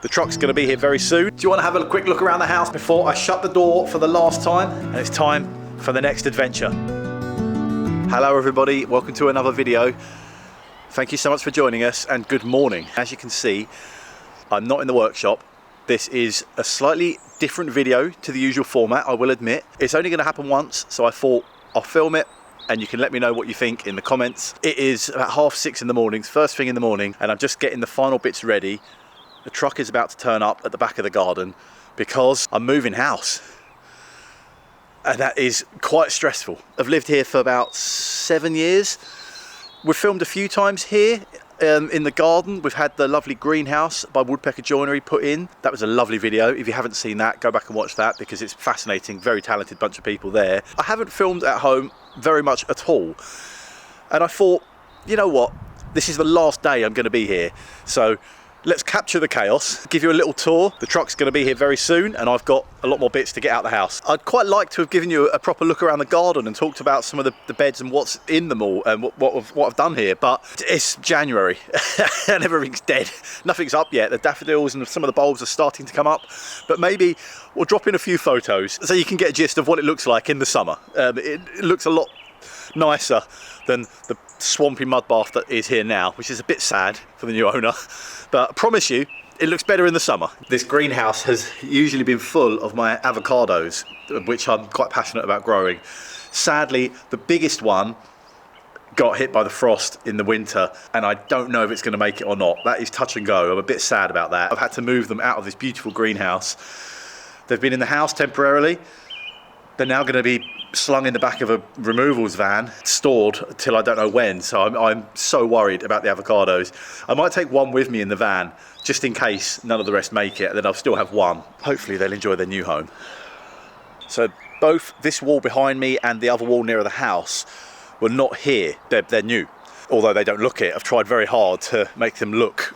The truck's going to be here very soon. Do you want to have a quick look around the house before I shut the door for the last time? And it's time for the next adventure. Hello everybody, welcome to another video. Thank you so much for joining us and good morning. As you can see, I'm not in the workshop. This is a slightly different video to the usual format, I will admit. It's only going to happen once, so I thought I'll film it and you can let me know what you think in the comments. It is about 6:30 in the morning, first thing in the morning, and I'm just getting the final bits ready. The truck is about to turn up at the back of the garden because I'm moving house. And that is quite stressful. I've lived here for about 7 years. We've filmed a few times here in the garden. We've had the lovely greenhouse by Woodpecker Joinery put in. That was a lovely video. If you haven't seen that, go back and watch that because it's fascinating. Very talented bunch of people there. I haven't filmed at home very much at all. And I thought, you know what? This is the last day I'm going to be here. So let's capture the chaos, give you a little tour. The truck's going to be here very soon and I've got a lot more bits to get out of the house. I'd quite like to have given you a proper look around the garden and talked about some of the beds and what's in them all and what I've done here, but it's January and everything's dead. Nothing's up yet. The daffodils and some of the bulbs are starting to come up, but maybe we'll drop in a few photos so you can get a gist of what it looks like in the summer. It looks a lot nicer than the swampy mud bath that is here now, which is a bit sad for the new owner, but I promise you it looks better in the summer. This greenhouse has usually been full of my avocados, which I'm quite passionate about growing. Sadly, the biggest one got hit by the frost in the winter and I don't know if it's going to make it or not. That is touch and go. I'm a bit sad about that. I've had to move them out of this beautiful greenhouse. They've been in the house temporarily. They're now going to be slung in the back of a removals van, stored till I don't know when. So I'm so worried about the avocados. I might take one with me in the van, just in case none of the rest make it, and then I'll still have one. Hopefully they'll enjoy their new home. So both this wall behind me and the other wall nearer the house were not here. They're new. Although they don't look it, I've tried very hard to make them look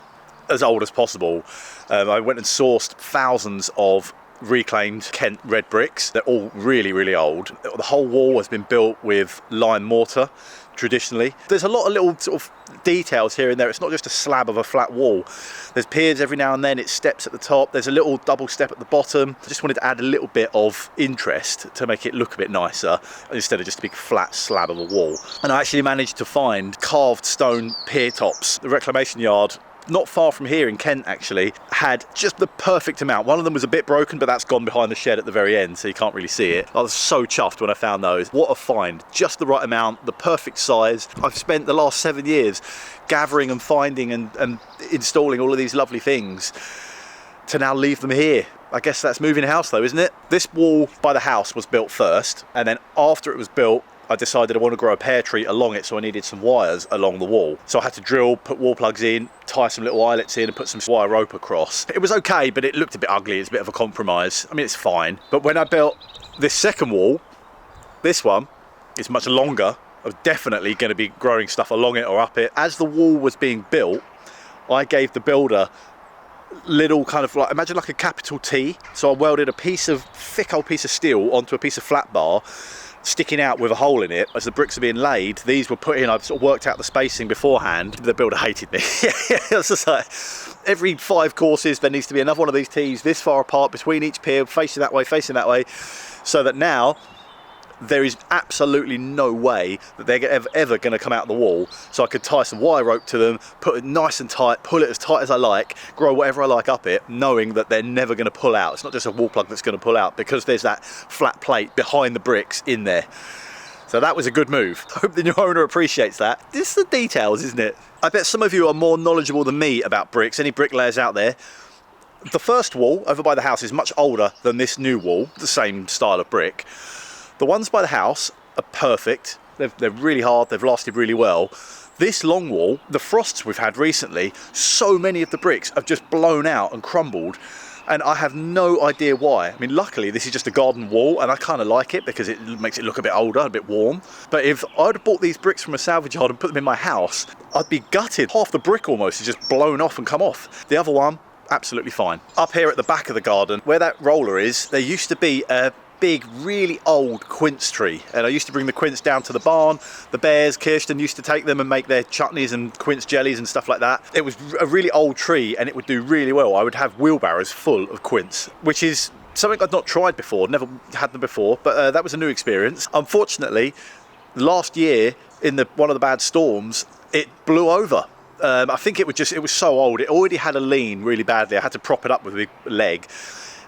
as old as possible. I went and sourced thousands of reclaimed Kent red bricks. They're all really, really old. The whole wall has been built with lime mortar traditionally. There's a lot of little sort of details here and there. It's not just a slab of a flat wall. There's piers every now and then, it's steps at the top, there's a little double step at the bottom. I just wanted to add a little bit of interest to make it look a bit nicer instead of just a big flat slab of a wall. And I actually managed to find carved stone pier tops. The reclamation yard not far from here in Kent actually had just the perfect amount. One of them was a bit broken, but that's gone behind the shed at the very end, so you can't really see it. I was so chuffed when I found those. What a find. Just the right amount, the perfect size. I've spent the last 7 years gathering and finding and installing all of these lovely things to now leave them here. I guess that's moving house though, isn't it? This wall by the house was built first, and then after it was built, I decided I want to grow a pear tree along it, so I needed some wires along the wall. So I had to drill, put wall plugs in, tie some little eyelets in and put some wire rope across. It was okay, but it looked a bit ugly. It's a bit of a compromise. I mean, it's fine. But when I built this second wall, this one is much longer. I'm definitely going to be growing stuff along it or up it. As the wall was being built, I gave the builder little kind of like, imagine like a capital T. So I welded a thick old piece of steel onto a piece of flat bar, sticking out with a hole in it. As the bricks are being laid, these were put in. I've sort of worked out the spacing beforehand. The builder hated me. It's just like, every 5 courses there needs to be another one of these T's this far apart between each pier, facing that way, so that now there is absolutely no way that they're ever going to come out of the wall. So I could tie some wire rope to them, put it nice and tight, pull it as tight as I like, grow whatever I like up it, knowing that they're never going to pull out. It's not just a wall plug that's going to pull out because there's that flat plate behind the bricks in there. So that was a good move. I hope the new owner appreciates that. This is the details, isn't it? I bet some of you are more knowledgeable than me about bricks, any bricklayers out there. The first wall over by the house is much older than this new wall, the same style of brick. The ones by the house are perfect. They're really hard, they've lasted really well. This long wall, the frosts we've had recently, so many of the bricks have just blown out and crumbled, and I have no idea why. I mean, luckily this is just a garden wall and I kind of like it because it makes it look a bit older, a bit warm. But if I'd bought these bricks from a salvage yard and put them in my house, I'd be gutted. Half the brick almost is just blown off and come off. The other one, absolutely fine. Up here at the back of the garden, where that roller is, there used to be a big, really old quince tree, and I used to bring the quince down to the barn. The bears, Kirsten, used to take them and make their chutneys and quince jellies and stuff like that. It was a really old tree, and it would do really well. I would have wheelbarrows full of quince, which is something I'd not tried before, never had them before, but that was a new experience. Unfortunately, last year in one of the bad storms, it blew over. I think it was so old. It already had a lean really badly. I had to prop it up with a big leg.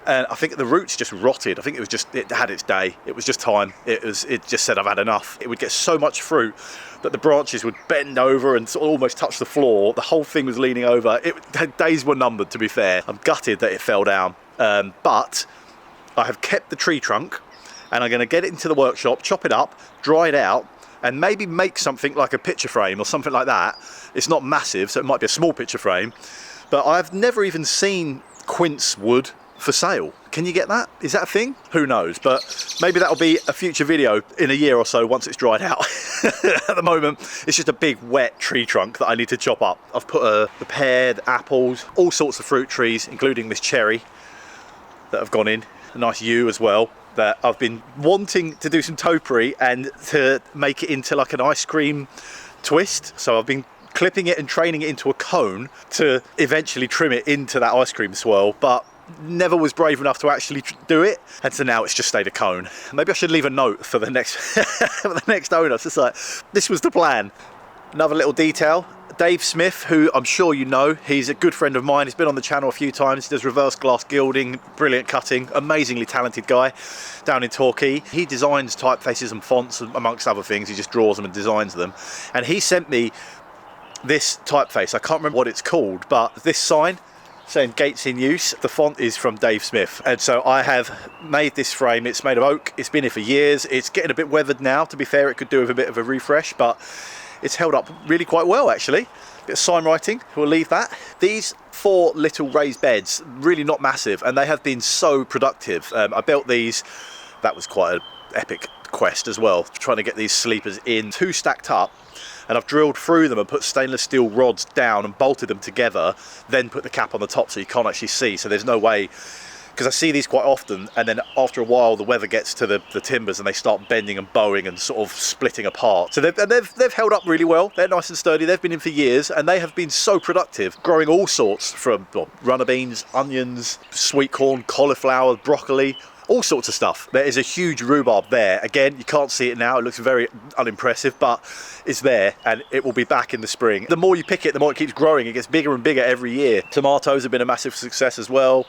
And I think the roots just rotted. I think it had its day. It was just time. It just said, I've had enough. It would get so much fruit that the branches would bend over and sort of almost touch the floor. The whole thing was leaning over. Days were numbered, to be fair. I'm gutted that it fell down. But I have kept the tree trunk, and I'm going to get it into the workshop, chop it up, dry it out, and maybe make something like a picture frame or something like that. It's not massive, so it might be a small picture frame. But I've never even seen quince wood for sale. Can you get that? Is that a thing? Who knows? But maybe that'll be a future video in a year or so once it's dried out. At the moment, it's just a big wet tree trunk that I need to chop up. I've put the pear, the apples, all sorts of fruit trees, including this cherry that have gone in. A nice yew as well, that I've been wanting to do some topiary and to make it into like an ice cream twist. So I've been clipping it and training it into a cone to eventually trim it into that ice cream swirl, but never was brave enough to actually do it, and so now it's just stayed a cone. Maybe I should leave a note for the next for the next owner. It's just like, this was the plan. Another little detail, Dave Smith, who I'm sure you know, he's a good friend of mine. He's been on the channel a few times. He does reverse glass gilding, brilliant cutting, amazingly talented guy down in Torquay. He designs typefaces and fonts amongst other things. He just draws them and designs them, and he sent me this typeface. I can't remember what it's called, but this sign saying Gates in Use, the font is from Dave Smith, and so I have made this frame. It's made of oak. It's been here for years. It's getting a bit weathered now, to be fair. It could do with a bit of a refresh, but it's held up really quite well, actually. Bit of sign writing, we'll leave that. These 4 little raised beds, really not massive, and they have been so productive. I built these. That was quite an epic quest as well, trying to get these sleepers in, 2 stacked up, and I've drilled through them and put stainless steel rods down and bolted them together, then put the cap on the top so you can't actually see. So there's no way, because I see these quite often, and then after a while the weather gets to the timbers and they start bending and bowing and sort of splitting apart. So they've held up really well. They're nice and sturdy. They've been in for years, and they have been so productive, growing all sorts from runner beans, onions, sweet corn, cauliflower, broccoli, all sorts of stuff. There is a huge rhubarb there. Again, you can't see it now. It looks very unimpressive, but it's there, and it will be back in the spring. The more you pick it, the more it keeps growing. It gets bigger and bigger every year. Tomatoes have been a massive success as well.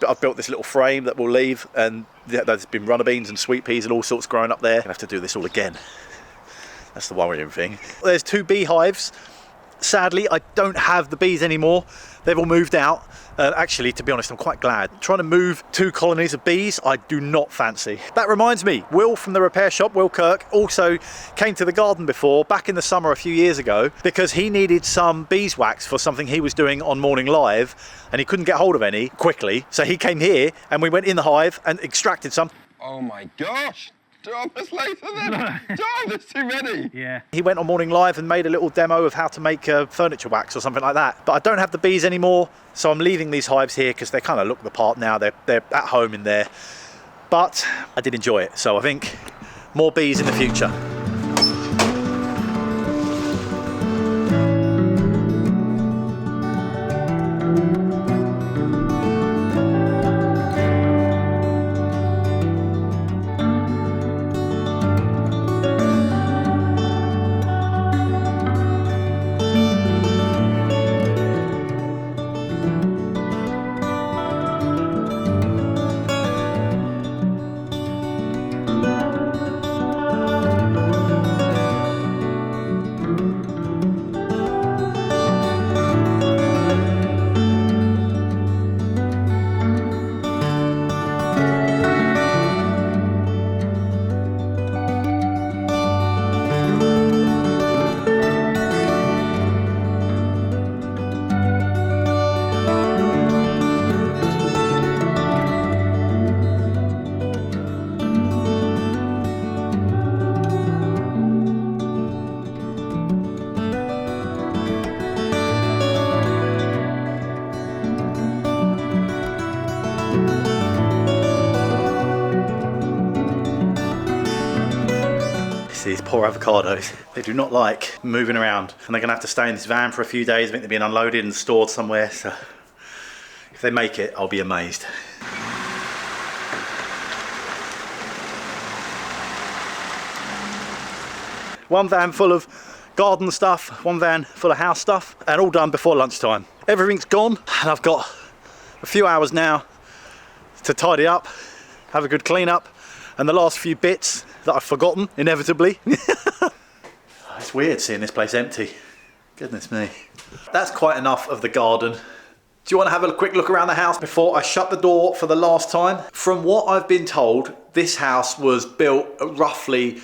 I've built this little frame that we'll leave, and there's been runner beans and sweet peas and all sorts growing up there. I'm gonna have to do this all again. That's the worrying thing. There's 2 beehives. Sadly, I don't have the bees anymore. They've all moved out. Actually, to be honest, I'm quite glad. Trying to move 2 colonies of bees, I do not fancy. That reminds me, Will from the repair shop, Will Kirk, also came to the garden before, back in the summer a few years ago, because he needed some beeswax for something he was doing on Morning Live, and he couldn't get hold of any quickly. So he came here, and we went in the hive and extracted some. Oh my gosh! 2 hours later then? John, there's too many! Yeah. He went on Morning Live and made a little demo of how to make furniture wax or something like that. But I don't have the bees anymore, so I'm leaving these hives here because they kind of look the part now. They're at home in there. But I did enjoy it, so I think more bees in the future. These poor avocados. They do not like moving around, and they're gonna have to stay in this van for a few days. I think they're being unloaded and stored somewhere, so if they make it, I'll be amazed. One van full of garden stuff, one van full of house stuff, and all done before lunchtime. Everything's gone, and I've got a few hours now to tidy up, have a good clean up, and the last few bits that I've forgotten, inevitably. It's weird seeing this place empty. Goodness me. That's quite enough of the garden. Do you want to have a quick look around the house before I shut the door for the last time? From what I've been told, this house was built roughly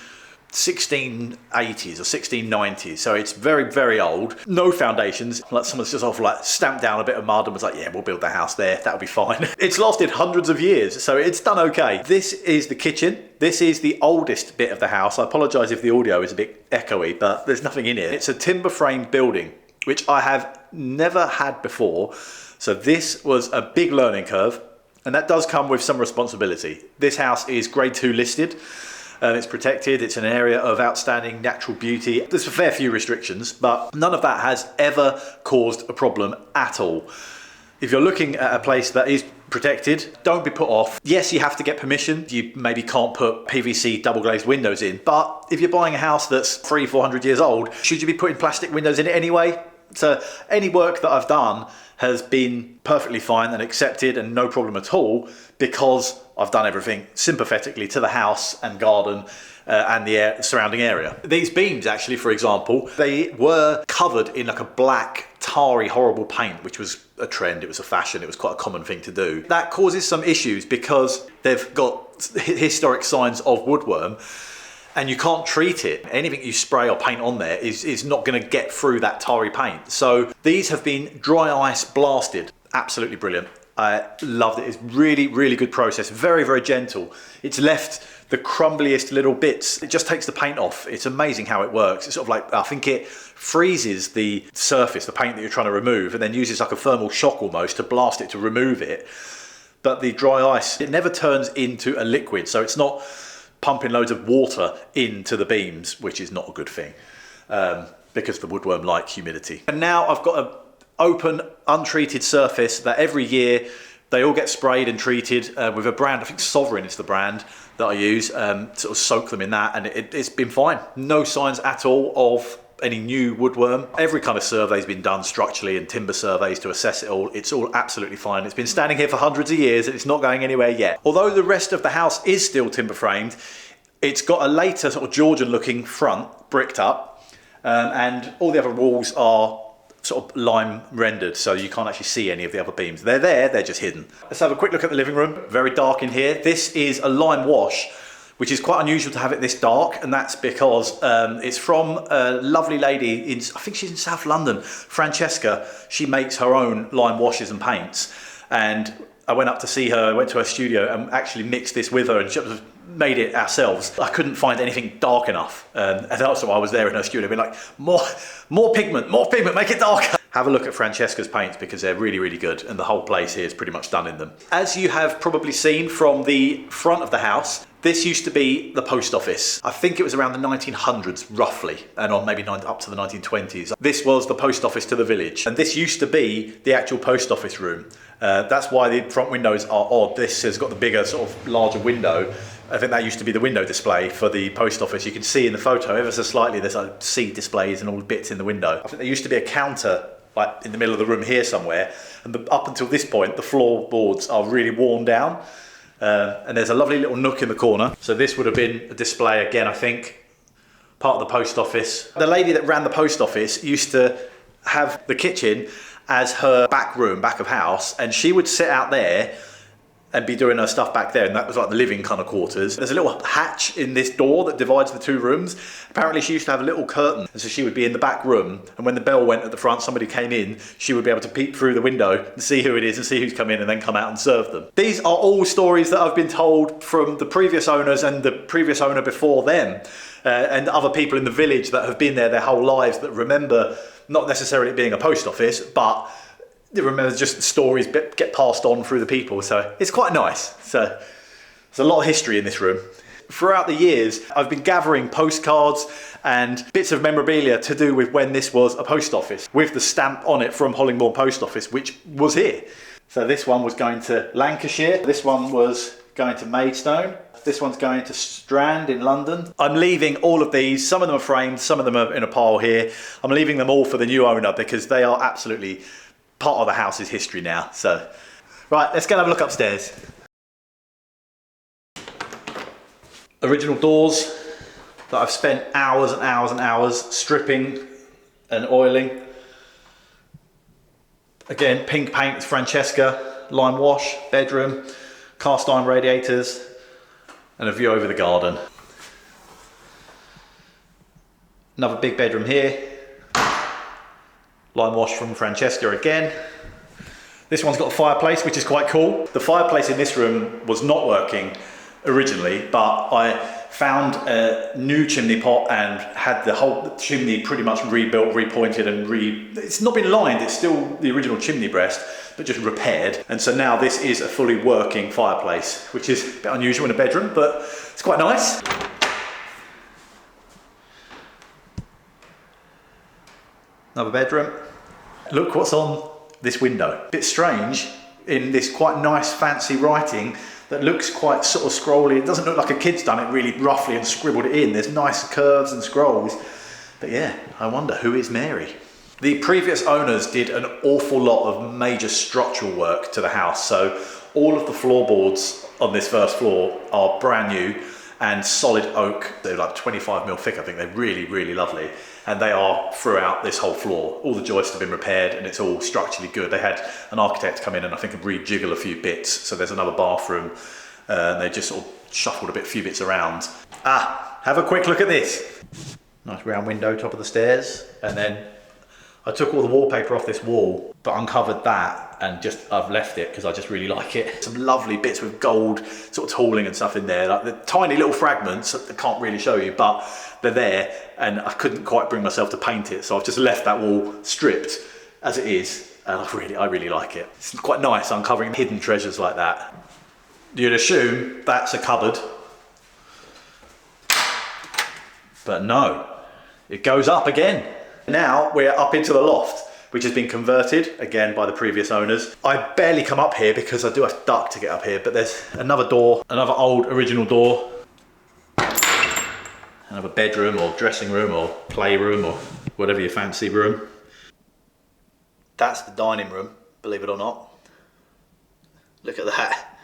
1680s or 1690s, so it's very, very old. No foundations, like someone's just stamped down a bit of mud and was like, yeah, we'll build the house there, that'll be fine. It's lasted hundreds of years, so it's done okay. This is the kitchen. This is the oldest bit of the house. I apologise if the audio is a bit echoey, but there's nothing in it. It's a timber framed building, which I have never had before. So this was a big learning curve, and that does come with some responsibility. This house is grade 2 listed. It's protected, it's an area of outstanding natural beauty. There's a fair few restrictions, but none of that has ever caused a problem at all. If you're looking at a place that is protected, don't be put off. Yes, you have to get permission. You maybe can't put PVC double glazed windows in, but if you're buying a house that's 300-400 years old, should you be putting plastic windows in it anyway? So any work that I've done has been perfectly fine and accepted and no problem at all, because I've done everything sympathetically to the house and garden and the surrounding area. These beams actually, for example, they were covered in like a black, tarry, horrible paint, which was a trend, it was a fashion, it was quite a common thing to do. That causes some issues because they've got historic signs of woodworm, and you can't treat it. Anything you spray or paint on there is not gonna get through that tarry paint. So these have been dry ice blasted. Absolutely brilliant. I loved it. It's really, really good process. Very, very gentle. It's left the crumbliest little bits. It just takes the paint off. It's amazing how it works. It's sort of like, I think it freezes the surface, the paint that you're trying to remove, and then uses like a thermal shock almost to blast it to remove it. But the dry ice, it never turns into a liquid. So it's not pumping loads of water into the beams, which is not a good thing, because the woodworm like humidity. And now I've got a open, untreated surface that every year they all get sprayed and treated with a brand. I think Sovereign is the brand that I use. Sort of soak them in that, and it's been fine. No signs at all of any new woodworm. Every kind of survey's been done structurally, and timber surveys to assess it all. It's all absolutely fine. It's been standing here for hundreds of years and it's not going anywhere yet. Although the rest of the house is still timber framed, it's got a later sort of Georgian looking front, bricked up, and all the other walls are sort of lime rendered, so you can't actually see any of the other beams. They're there, they're just hidden. Let's have a quick look at the living room. Very dark in here. This is a lime wash, which is quite unusual to have it this dark, and that's because it's from a lovely lady in, I think she's in South London, Francesca. She makes her own lime washes and paints, and I went up to see her, I went to her studio and actually mixed this with her, and she made it ourselves. I couldn't find anything dark enough, and also I was there in her studio being like, more pigment, make it darker. Have a look at Francesca's paints because they're really, really good, and the whole place here is pretty much done in them. As you have probably seen from the front of the house, this used to be the post office. I think it was around the 1900s, roughly, and on maybe up to the 1920s. This was the post office to the village, and this used to be the actual post office room. That's why the front windows are odd. This has got the bigger, sort of larger window. I think that used to be the window display for the post office. You can see in the photo, ever so slightly, there's like seed displays and all the bits in the window. I think there used to be a counter like in the middle of the room here somewhere, and up until this point, the floorboards are really worn down. And there's a lovely little nook in the corner. So this would have been a display again, I think, part of the post office. The lady that ran the post office used to have the kitchen as her back room, back of house, and she would sit out there and be doing her stuff back there, and that was like the living kind of quarters. There's a little hatch in this door that divides the two rooms. Apparently she used to have a little curtain, and so she would be in the back room, and when the bell went at the front, somebody came in, she would be able to peek through the window and see who it is and see who's come in and then come out and serve them. These are all stories that I've been told from the previous owners and the previous owner before them, and other people in the village that have been there their whole lives that remember not necessarily it being a post office, but remember just stories get passed on through the people, so it's quite nice. So there's a lot of history in this room. throughout the years, I've been gathering postcards and bits of memorabilia to do with when this was a post office, with the stamp on it from Hollingbourne Post Office, which was here. So this one was going to Lancashire, this one was going to Maidstone, this one's going to Strand in London. I'm leaving all of these, some of them are framed, some of them are in a pile here. I'm leaving them all for the new owner because they are absolutely part of the house's history now. So, right, let's go and have a look upstairs. Original doors that I've spent hours and hours and hours stripping and oiling. Again, pink paint with Francesca, lime wash, bedroom, cast iron radiators, and a view over the garden. Another big bedroom here. Lime wash from Francesca again. This one's got a fireplace, which is quite cool. The fireplace in this room was not working originally, but I found a new chimney pot and had the whole chimney pretty much rebuilt, repointed, and it's not been lined, it's still the original chimney breast, but just repaired. And so now this is a fully working fireplace, which is a bit unusual in a bedroom, but it's quite nice. Another bedroom. Look what's on this window. A bit strange in this quite nice fancy writing that looks quite sort of scrolly. It doesn't look like a kid's done it really roughly and scribbled it in. There's nice curves and scrolls. But yeah, I wonder who is Mary? The previous owners did an awful lot of major structural work to the house. So all of the floorboards on this first floor are brand new and solid oak. They're like 25mm thick, I think. They're really, really lovely. And they are throughout this whole floor. All the joists have been repaired and it's all structurally good. They had an architect come in and I think rejiggle a few bits. So there's another bathroom and they just sort of shuffled a few bits around. Have a quick look at this. Nice round window, top of the stairs. And then I took all the wallpaper off this wall, but uncovered that and I've left it because I just really like it. Some lovely bits with gold sort of tooling and stuff in there, like the tiny little fragments that I can't really show you, but they're there and I couldn't quite bring myself to paint it. So I've just left that wall stripped as it is. And I really like it. It's quite nice uncovering hidden treasures like that. You'd assume that's a cupboard, but no, it goes up again. Now we're up into the loft, which has been converted again by the previous owners. I barely come up here because I do have to duck to get up here, but there's another door, another old original door, another bedroom or dressing room or playroom or whatever you fancy room. That's the dining room, believe it or not. Look at that.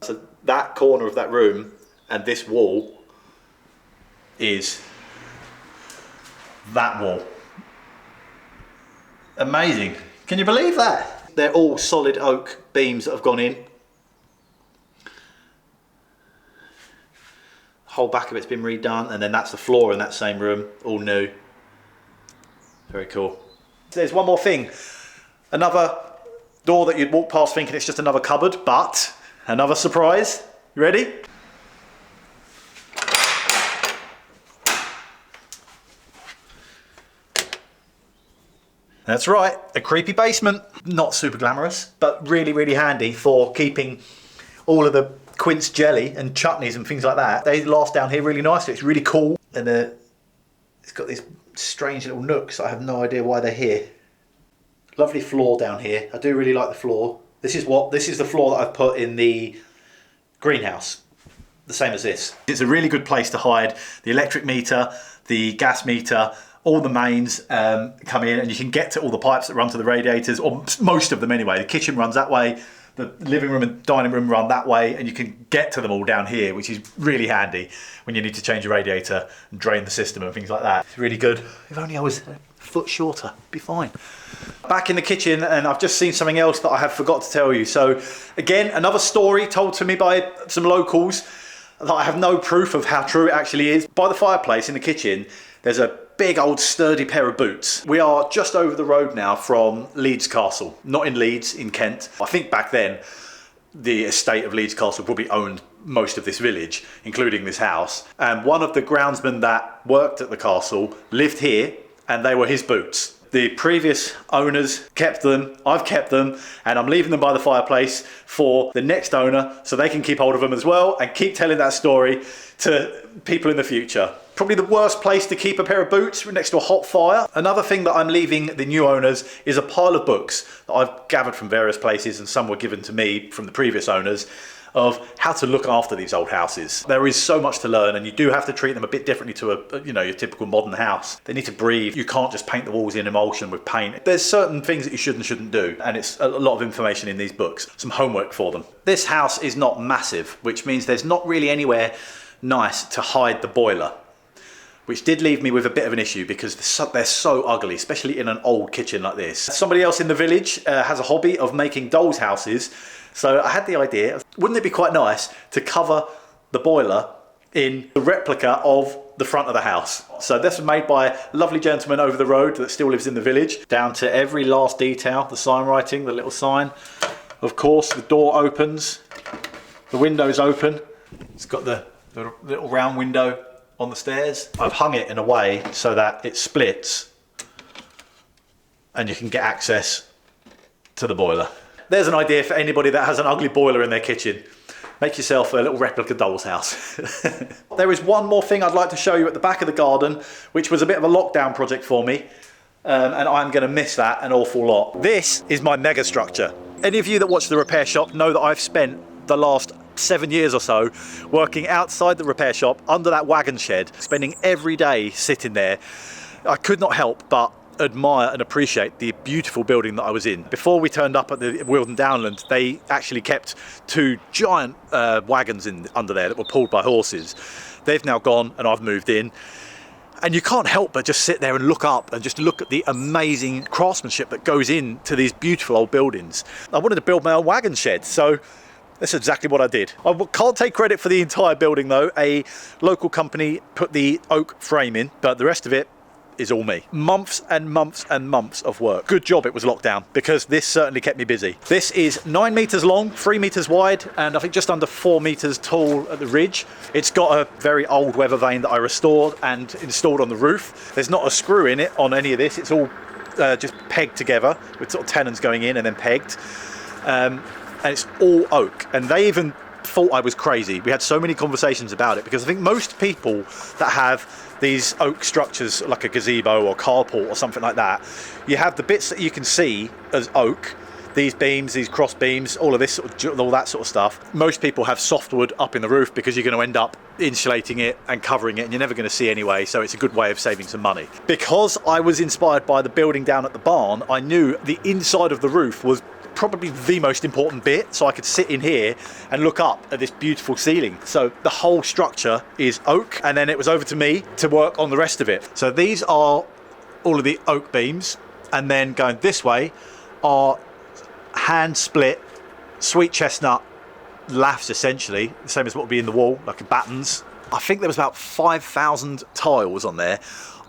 So that corner of that room and this wall is that wall. Amazing. Can you believe that? They're all solid oak beams that have gone in. The whole back of it's been redone, and then that's the floor in that same room, all new. Very cool. There's one more thing. Another door that you'd walk past thinking it's just another cupboard, but another surprise. You ready? That's right, a creepy basement. Not super glamorous, but really, really handy for keeping all of the quince jelly and chutneys and things like that. They last down here really nicely. It's really cool. And it's got these strange little nooks. I have no idea why they're here. Lovely floor down here. I do really like the floor. This is the floor that I've put in the greenhouse. The same as this. It's a really good place to hide the electric meter, the gas meter, all the mains come in and you can get to all the pipes that run to the radiators, or most of them anyway. The kitchen runs that way, the living room and dining room run that way, and you can get to them all down here, which is really handy when you need to change your radiator and drain the system and things like that. It's really good. If only I was a foot shorter, be fine. Back in the kitchen, and I've just seen something else that I have forgot to tell you. So again, another story told to me by some locals that I have no proof of how true it actually is. By the fireplace in the kitchen, there's a big old sturdy pair of boots. We are just over the road now from Leeds Castle, not in Leeds, in Kent. I think back then the estate of Leeds Castle probably owned most of this village, including this house. And one of the groundsmen that worked at the castle lived here, and they were his boots. The previous owners kept them, I've kept them, and I'm leaving them by the fireplace for the next owner so they can keep hold of them as well and keep telling that story to people in the future. Probably the worst place to keep a pair of boots, next to a hot fire. Another thing that I'm leaving the new owners is a pile of books that I've gathered from various places, and some were given to me from the previous owners, of how to look after these old houses. There is so much to learn, and you do have to treat them a bit differently to your typical modern house. They need to breathe. You can't just paint the walls in emulsion with paint. There's certain things that you should and shouldn't do, and it's a lot of information in these books. Some homework for them. This house is not massive, which means there's not really anywhere nice to hide the boiler, which did leave me with a bit of an issue because they're so ugly, especially in an old kitchen like this. Somebody else in the village has a hobby of making dolls' houses. So I had the idea, wouldn't it be quite nice to cover the boiler in the replica of the front of the house? So this was made by a lovely gentleman over the road that still lives in the village, down to every last detail, the sign writing, the little sign. Of course, the door opens, the window's open. It's got the little round window on the stairs. I've hung it in a way so that it splits and you can get access to the boiler. There's an idea for anybody that has an ugly boiler in their kitchen. Make yourself a little replica doll's house. There is one more thing I'd like to show you at the back of the garden, which was a bit of a lockdown project for me, and I'm going to miss that an awful lot. This is my mega structure. Any of you that watch the repair shop know that I've spent the last 7 years or so working outside the repair shop under that wagon shed, spending every day sitting there. I could not help but admire and appreciate the beautiful building that I was in. Before we turned up at the Wealden Downland, they actually kept two giant wagons under there that were pulled by horses. They've now gone and I've moved in. And you can't help but just sit there and look up and just look at the amazing craftsmanship that goes into these beautiful old buildings. I wanted to build my own wagon shed, so that's exactly what I did. I can't take credit for the entire building though. A local company put the oak frame in, but the rest of it is all me. Months and months and months of work. Good job it was locked down, because this certainly kept me busy. This is 9 meters long, 3 meters wide, and I think just under 4 meters tall at the ridge. It's got a very old weather vane that I restored and installed on the roof. There's not a screw in it on any of this. It's all just pegged together with sort of tenons going in and then pegged. And it's all oak. And they even thought I was crazy. We had so many conversations about it, because I think most people that have these oak structures like a gazebo or carport or something like that, you have the bits that you can see as oak, these beams, these cross beams, all of this, all that sort of stuff. Most people have softwood up in the roof because you're going to end up insulating it and covering it, and you're never going to see anyway, so it's a good way of saving some money. Because I was inspired by the building down at the barn, I knew the inside of the roof was probably the most important bit, so I could sit in here and look up at this beautiful ceiling. So the whole structure is oak, and then it was over to me to work on the rest of it. So these are all of the oak beams, and then going this way are hand split sweet chestnut laths, essentially the same as what would be in the wall, like battens. I think there was about 5,000 tiles on there,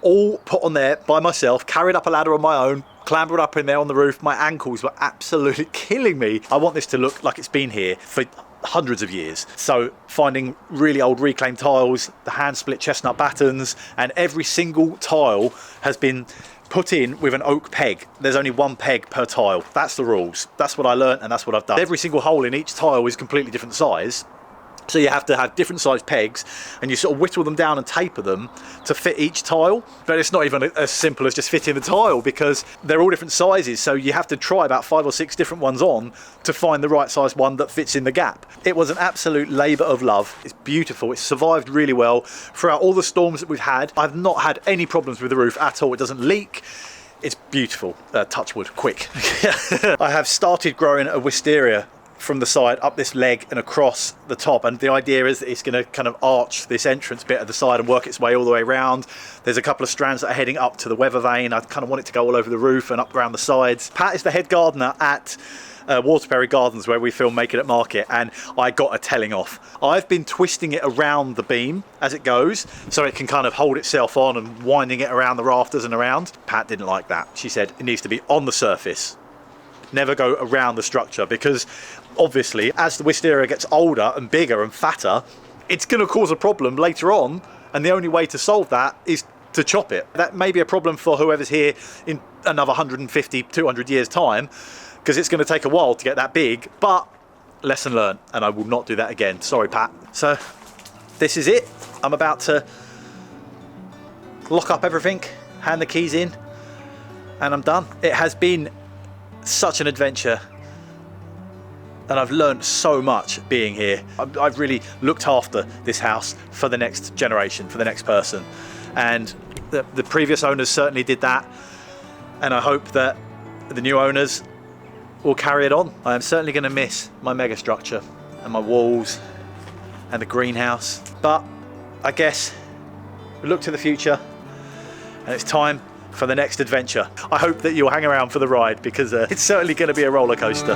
all put on there by myself, carried up a ladder on my own, clambered up in there on the roof. My ankles were absolutely killing me. I want this to look like it's been here for hundreds of years. So finding really old reclaimed tiles, the hand split chestnut battens, and every single tile has been put in with an oak peg. There's only one peg per tile. That's the rules. That's what I learned, and that's what I've done. Every single hole in each tile is completely different size. So you have to have different sized pegs, and you sort of whittle them down and taper them to fit each tile. But it's not even as simple as just fitting the tile, because they're all different sizes. So you have to try about 5 or 6 different ones on to find the right size one that fits in the gap. It was an absolute labour of love. It's beautiful. It's survived really well throughout all the storms that we've had. I've not had any problems with the roof at all. It doesn't leak. It's beautiful. Touch wood, quick. I have started growing a wisteria from the side up this leg and across the top, and the idea is that it's going to kind of arch this entrance bit at the side and work its way all the way around. There's a couple of strands that are heading up to the weather vane. I kind of want it to go all over the roof and up around the sides. Pat is the head gardener at Waterbury Gardens, where we film Make It at Market, and I got a telling off. I've been twisting it around the beam as it goes so it can kind of hold itself on, and winding it around the rafters and around. Pat didn't like that. She said it needs to be on the surface, never go around the structure, because obviously as the wisteria gets older and bigger and fatter, it's going to cause a problem later on, and the only way to solve that is to chop it. That may be a problem for whoever's here in another 150, 200 years time, because it's going to take a while to get that big, but lesson learned, and I will not do that again. Sorry, Pat. So this is it. I'm about to lock up everything, hand the keys in, and I'm done. It has been such an adventure, and I've learned so much being here. I've really looked after this house for the next generation, for the next person, and the previous owners certainly did that, and I hope that the new owners will carry it on. I am certainly going to miss my mega structure and my walls and the greenhouse, but I guess we look to the future, and it's time for the next adventure. I hope that you'll hang around for the ride, because it's certainly going to be a roller coaster.